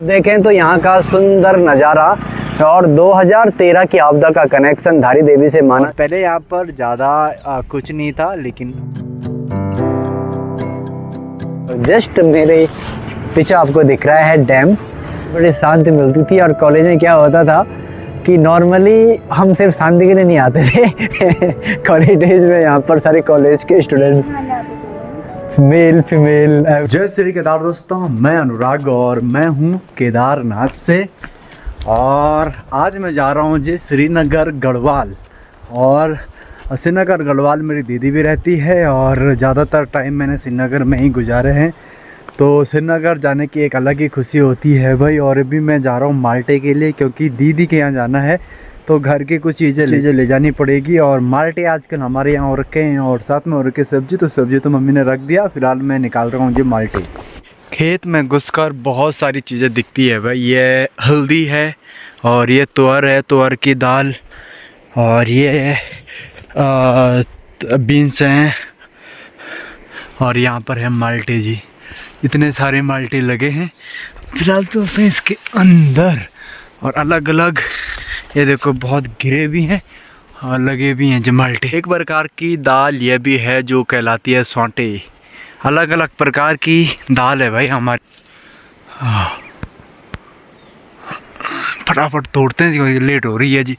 देखें तो यहाँ का सुंदर नज़ारा और 2013 की आपदा का कनेक्शन धारी देवी से माना। पहले यहाँ पर ज़्यादा कुछ नहीं था, लेकिन जस्ट मेरे पीछे आपको दिख रहा है डैम। बड़ी शांति मिलती थी। और कॉलेज में क्या होता था कि नॉर्मली हम सिर्फ शांति के लिए नहीं आते थे कॉलेज डेज में यहाँ पर सारे कॉलेज के स्टूडेंट्स, मेल फीमेल। जय श्री केदार दोस्तों, मैं अनुराग और मैं हूँ केदारनाथ से। और आज मैं जा रहा हूँ जी श्रीनगर गढ़वाल। और श्रीनगर गढ़वाल मेरी दीदी भी रहती है और ज़्यादातर टाइम मैंने श्रीनगर में ही गुजारे हैं। तो श्रीनगर जाने की एक अलग ही खुशी होती है भाई। और अभी मैं जा रहा हूँ माल्टे के लिए, क्योंकि दीदी के यहाँ जाना है तो घर की कुछ चीज़ें ले जानी पड़ेगी। और माल्टे आजकल हमारे यहाँ और रखे हैं और साथ में और रखे सब्जी। तो सब्जी तो मम्मी ने रख दिया, फिलहाल मैं निकाल रहा हूँ जी माल्टे। खेत में घुसकर बहुत सारी चीज़ें दिखती है भाई। ये हल्दी है और ये तुअर है, तुअर की दाल, और ये बीन्स हैं, और यहाँ पर है माल्टे जी। इतने सारे माल्टे लगे हैं। फिलहाल तो अपने इसके अंदर और अलग अलग, ये देखो बहुत गिरे भी हैं और लगे भी हैं जी माल्टे। एक प्रकार की दाल ये भी है जो कहलाती है सौंटे। अलग अलग प्रकार की दाल है भाई हमारी। फटाफट तोड़ते हैं क्योंकि लेट हो रही है जी।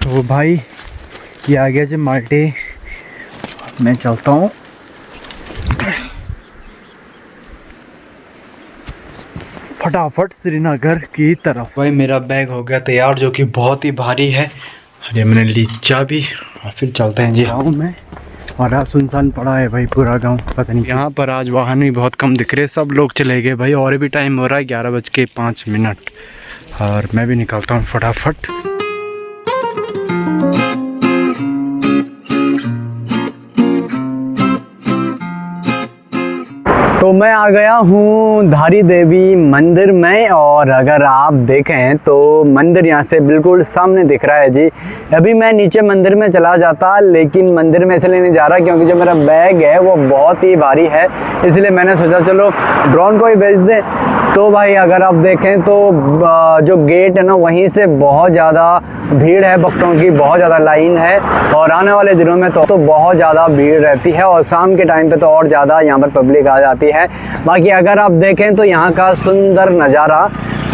तो भाई ये आ गया जी माल्टे। मैं चलता हूँ। फटाफट श्रीनगर की तरफ। भाई मेरा बैग हो गया तैयार, जो कि बहुत ही भारी है। अरे मैंने ली चाबी और फिर चलते हैं जी गाँव में। और आज सुनसान पड़ा है भाई पूरा गांव। पता नहीं, यहाँ पर आज वाहन भी बहुत कम दिख रहे, सब लोग चले गए भाई। और भी टाइम हो रहा है 11:05। और मैं भी निकलता हूँ फटाफट। तो मैं आ गया हूँ धारी देवी मंदिर में। और अगर आप देखें तो मंदिर यहाँ से बिल्कुल सामने दिख रहा है जी। अभी मैं नीचे मंदिर में चला जाता, लेकिन मंदिर में इसलिए नहीं जा रहा क्योंकि जो मेरा बैग है वो बहुत ही भारी है। इसलिए मैंने सोचा चलो ड्रोन को ही भेज दें। तो भाई अगर आप देखें तो जो गेट है ना, वहीं से बहुत ज़्यादा भीड़ है, भक्तों की बहुत ज़्यादा लाइन है। और आने वाले दिनों में तो बहुत ज़्यादा भीड़ रहती है और शाम के टाइम पे तो और ज़्यादा यहाँ पर पब्लिक आ जाती है। बाकी अगर आप देखें तो यहाँ का सुंदर नज़ारा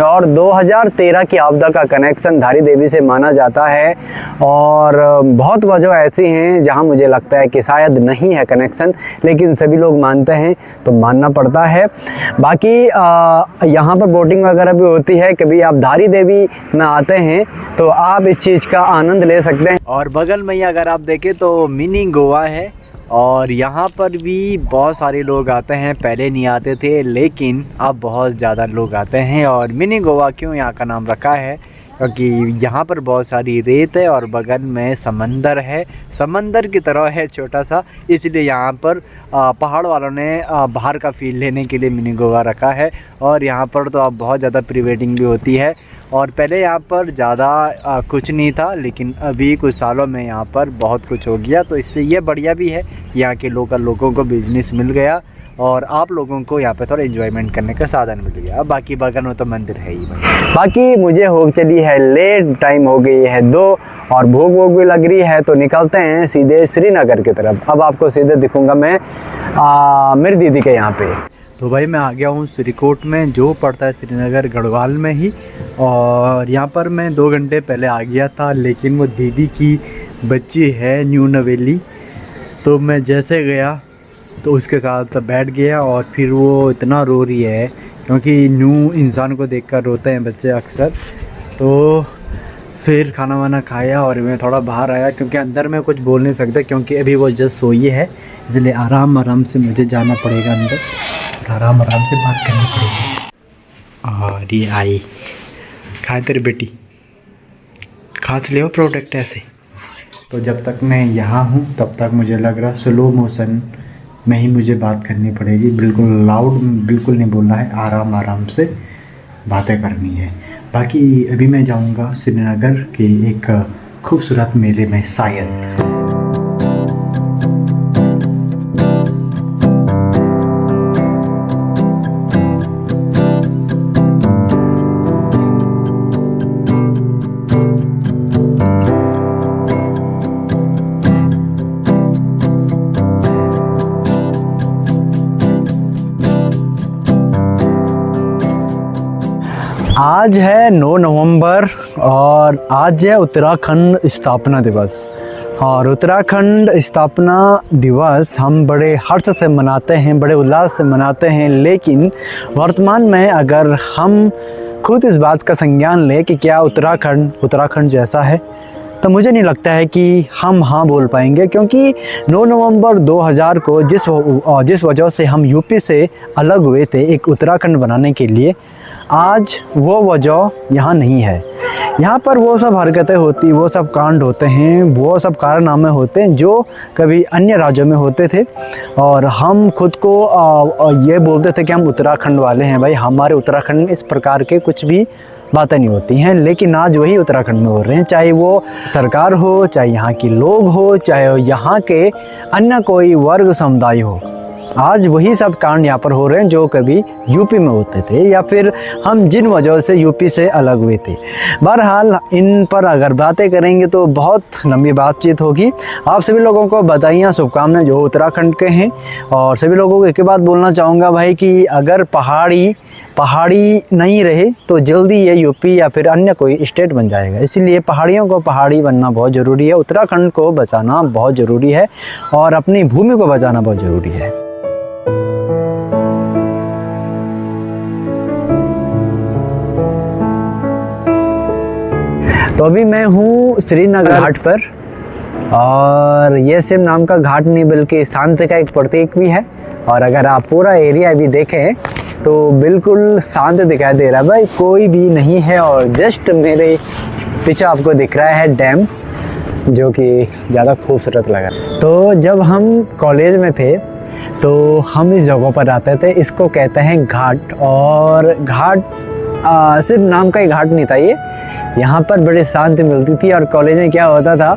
और 2013 की आपदा का कनेक्शन धारी देवी से माना जाता है। और बहुत वजह ऐसी हैं जहाँ मुझे लगता है कि शायद नहीं है कनेक्शन, लेकिन सभी लोग मानते हैं तो मानना पड़ता है। बाकी यहाँ पर बोटिंग वगैरह भी होती है। कभी आप धारी देवी में आते हैं तो आप इस चीज़ का आनंद ले सकते हैं। और बगल में ही अगर आप देखें तो मिनी गोवा है और यहाँ पर भी बहुत सारे लोग आते हैं। पहले नहीं आते थे, लेकिन अब बहुत ज़्यादा लोग आते हैं। और मिनी गोवा क्यों यहाँ का नाम रखा है, क्योंकि यहाँ पर बहुत सारी रेत है और बगल में समंदर है, समंदर की तरह है छोटा सा। इसलिए यहाँ पर पहाड़ वालों ने बाहर का फील लेने के लिए मिनी गोवा रखा है। और यहाँ पर तो अब बहुत ज़्यादा प्री वेडिंग भी होती है। और पहले यहाँ पर ज़्यादा कुछ नहीं था, लेकिन अभी कुछ सालों में यहाँ पर बहुत कुछ हो गया। तो इससे ये बढ़िया भी है, यहाँ के लोकल लोगों को बिजनेस मिल गया और आप लोगों को यहाँ पे थोड़ा एंजॉयमेंट करने का साधन मिल गया। बाकी बगल में तो मंदिर है ही भाई। बाकी मुझे हो चली है लेट, टाइम हो गई है 2 और भूख भी लग रही है। तो निकलते हैं सीधे श्रीनगर की तरफ। अब आपको सीधे दिखूंगा मैं मेरी दीदी के यहाँ पे। तो भाई मैं आ गया हूँ श्रीकोट में, जो पड़ता है श्रीनगर गढ़वाल में ही। और यहाँ पर मैं 2 घंटे पहले आ गया था, लेकिन वो दीदी की बच्ची है न्यू नवेली। तो मैं जैसे गया तो उसके साथ बैठ गया और फिर वो इतना रो रही है, क्योंकि न्यू इंसान को देखकर रोते हैं बच्चे अक्सर। तो फिर खाना वाना खाया और मैं थोड़ा बाहर आया, क्योंकि अंदर में कुछ बोल नहीं सकता क्योंकि अभी वो जस्ट सोई है। इसलिए आराम आराम से मुझे जाना पड़ेगा अंदर, आराम आराम से बात करनी पड़ेगी। और ये आई खाए तेरी बेटी, खास ले प्रोडक्ट ऐसे। तो जब तक मैं यहाँ हूँ तब तक मुझे लग रहा स्लो मोशन में ही मुझे बात करनी पड़ेगी। बिल्कुल लाउड बिल्कुल नहीं बोलना है, आराम आराम से बातें करनी है। बाकी अभी मैं जाऊँगा श्रीनगर के एक खूबसूरत मेले में शायद। आज है 9 नवंबर और आज है उत्तराखंड स्थापना दिवस। और उत्तराखंड स्थापना दिवस हम बड़े हर्ष से मनाते हैं, बड़े उल्लास से मनाते हैं, लेकिन वर्तमान में अगर हम खुद इस बात का संज्ञान लें कि क्या उत्तराखंड जैसा है, तो मुझे नहीं लगता है कि हम हाँ बोल पाएंगे। क्योंकि 9 नवंबर 2000 को जिस वजह से हम यूपी से अलग हुए थे एक उत्तराखंड बनाने के लिए, आज वो वजह यहाँ नहीं है। यहाँ पर वो सब हरकतें होती, वो सब कांड होते हैं, वो सब कारनामे होते हैं जो कभी अन्य राज्यों में होते थे। और हम खुद को ये बोलते थे कि हम उत्तराखंड वाले हैं। भाई हमारे उत्तराखंड में इस प्रकार के कुछ भी बातें नहीं होती हैं, लेकिन आज वही उत्तराखंड में हो रहे हैं। चाहे वो सरकार हो, चाहे यहाँ के लोग हो, चाहे यहाँ के अन्य कोई वर्ग समुदाय हो, आज वही सब कांड यहाँ पर हो रहे हैं जो कभी यूपी में होते थे या फिर हम जिन वजह से यूपी से अलग हुए थे। बहरहाल इन पर अगर बातें करेंगे तो बहुत लंबी बातचीत होगी। आप सभी लोगों को बधाइयाँ, शुभकामनाएं जो उत्तराखंड के हैं। और सभी लोगों को एक ही बात बोलना चाहूँगा भाई कि अगर पहाड़ी नहीं रहे तो जल्दी ये यूपी या फिर अन्य कोई स्टेट बन जाएगा। इसीलिए पहाड़ियों को पहाड़ी बनना बहुत ज़रूरी है, उत्तराखंड को बचाना बहुत ज़रूरी है और अपनी भूमि को बचाना बहुत ज़रूरी है। तो अभी मैं हूँ श्रीनगर घाट पर, और ये सिर्फ नाम का घाट नहीं बल्कि शांति का एक प्रतीक भी है। और अगर आप पूरा एरिया भी देखें तो बिल्कुल शांत दिखाई दे रहा है भाई, कोई भी नहीं है। और जस्ट मेरे पीछे आपको दिख रहा है डैम, जो कि ज़्यादा खूबसूरत लगा। तो जब हम कॉलेज में थे तो हम इस जगह पर आते थे, इसको कहते हैं घाट। और घाट सिर्फ नाम का ही घाट नहीं था ये, यहाँ पर बड़ी शांति मिलती थी। और कॉलेज में क्या होता था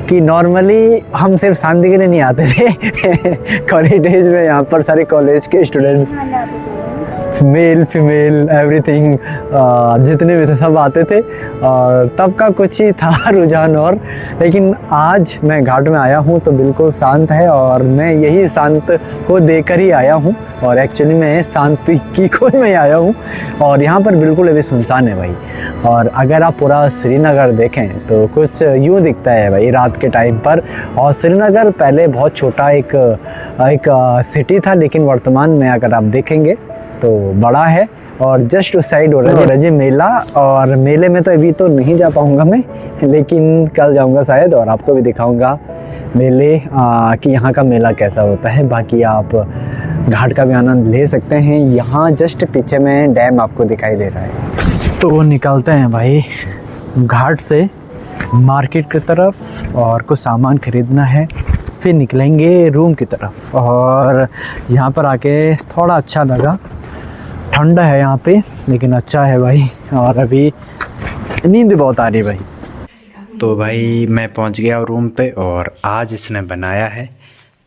कि नॉर्मली हम सिर्फ शांति के लिए नहीं आते थे कॉलेज डेज में यहाँ पर सारे कॉलेज के स्टूडेंट्स, मेल फीमेल एवरीथिंग, जितने भी थे सब आते थे। और तब का कुछ ही था रुझान। और लेकिन आज मैं घाट में आया हूँ तो बिल्कुल शांत है, और मैं यही शांत को देखकर ही आया हूँ। और एक्चुअली मैं शांति की खोज में आया हूँ। और यहाँ पर बिल्कुल अभी सुनसान है भाई। और अगर आप पूरा श्रीनगर देखें तो कुछ यूँ दिखता है भाई रात के टाइम पर। और श्रीनगर पहले बहुत छोटा एक सिटी था, लेकिन वर्तमान में अगर आप देखेंगे तो बड़ा है। और जस्ट उस साइड हो रहा है जी मेला, और मेले में तो अभी तो नहीं जा पाऊँगा मैं, लेकिन कल जाऊँगा शायद और आपको भी दिखाऊँगा मेले कि यहाँ का मेला कैसा होता है। बाकी आप घाट का भी आनंद ले सकते हैं। यहाँ जस्ट पीछे में डैम आपको दिखाई दे रहा है। तो वो निकलते हैं भाई घाट से मार्केट की तरफ, और कुछ सामान खरीदना है, फिर निकलेंगे रूम की तरफ। और यहाँ पर आके थोड़ा अच्छा लगा, ठंडा है यहाँ पे लेकिन अच्छा है भाई। और अभी नींद बहुत आ रही है भाई। तो भाई मैं पहुँच गया रूम पे, और आज इसने बनाया है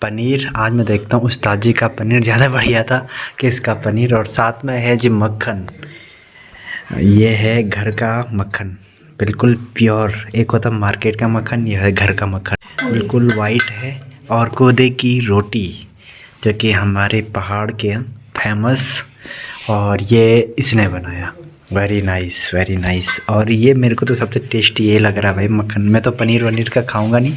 पनीर। आज मैं देखता हूँ उस्ताद जी का पनीर ज़्यादा बढ़िया था कि इसका पनीर। और साथ में है जी मक्खन, ये है घर का मक्खन, बिल्कुल प्योर। एक होता मार्केट का मक्खन, यह है घर का मक्खन, बिल्कुल वाइट है। और कोदे की रोटी, जो कि हमारे पहाड़ के फेमस, और ये इसने बनाया। Very nice, very nice. और ये मेरे को तो सबसे टेस्टी ये लग रहा है भाई मक्खन। मैं तो पनीर वनीर का खाऊंगा नहीं,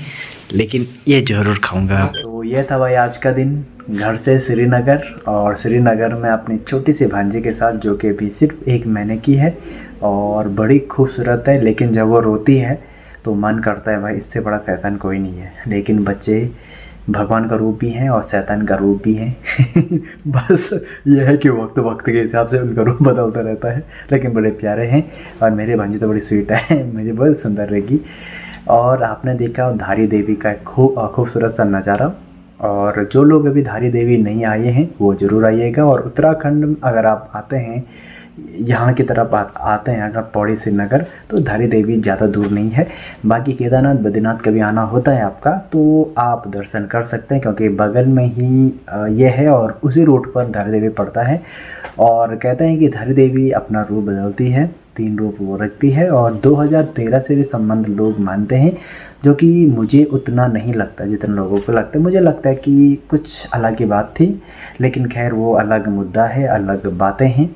लेकिन ये ज़रूर खाऊंगा। तो ये था भाई आज का दिन घर से श्रीनगर। और श्रीनगर में अपनी छोटी सी भांजी के साथ, जो कि अभी सिर्फ 1 महीने की है और बड़ी खूबसूरत है। लेकिन जब वो रोती है तो मन करता है भाई इससे बड़ा शैतान कोई नहीं है। लेकिन बच्चे भगवान का रूप भी हैं और शैतान का रूप भी हैं बस ये है कि वक्त वक्त के हिसाब से उनका रूप बदलता रहता है, लेकिन बड़े प्यारे हैं। और मेरी भांजी तो बड़ी स्वीट है, मुझे बहुत सुंदर रहेगी। और आपने देखा धारी देवी का एक खूबसूरत सा नज़ारा। और जो लोग अभी धारी देवी नहीं आए हैं वो ज़रूर आइएगा। और उत्तराखंड अगर आप आते हैं, यहाँ की तरफ आते हैं अगर पौड़ी श्रीनगर, तो धारी देवी ज़्यादा दूर नहीं है। बाकी केदारनाथ बद्रीनाथ कभी आना होता है आपका तो आप दर्शन कर सकते हैं, क्योंकि बगल में ही ये है और उसी रोड पर धारी देवी पड़ता है। और कहते हैं कि धारी देवी अपना रूप बदलती है, 3 रूप वो रखती है। और 2013 से भी संबंध लोग मानते हैं। जो कि मुझे उतना नहीं लगता जितना लोगों को लगता है। मुझे लगता है कि कुछ अलग ही बात थी, लेकिन खैर वो अलग मुद्दा है, अलग बातें हैं,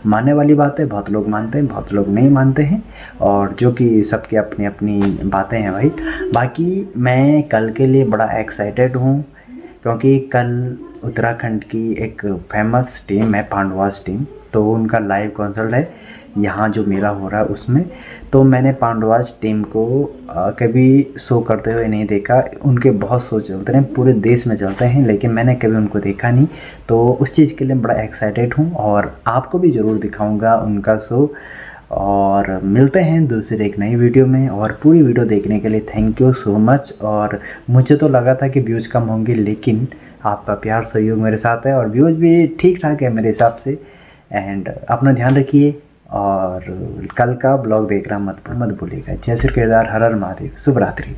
मानने वाली बातें बहुत लोग मानते हैं, बहुत लोग नहीं मानते हैं, और जो कि सबकी अपनी अपनी बातें हैं भाई। बाकी मैं कल के लिए बड़ा एक्साइटेड हूँ, क्योंकि कल उत्तराखंड की एक फेमस टीम है पांडवास टीम, तो उनका लाइव कॉन्सर्ट है यहाँ जो मेला हो रहा है उसमें। तो मैंने पांडवास टीम को कभी शो करते हुए नहीं देखा। उनके बहुत शो चलते हैं, पूरे देश में चलते हैं, लेकिन मैंने कभी उनको देखा नहीं, तो उस चीज़ के लिए बड़ा एक्साइटेड हूँ और आपको भी ज़रूर दिखाऊंगा उनका शो। और मिलते हैं दूसरे एक नई वीडियो में, और पूरी वीडियो देखने के लिए थैंक यू सो मच। और मुझे तो लगा था कि व्यूज़ कम होंगे, लेकिन आपका प्यार सहयोग मेरे साथ है और व्यूज़ भी ठीक ठाक है मेरे हिसाब से। एंड अपना ध्यान रखिए, और कल का ब्लॉग देखना मत भूलिएगा। जय श्री केदार, हर हर महादेव, शुभ रात्रि।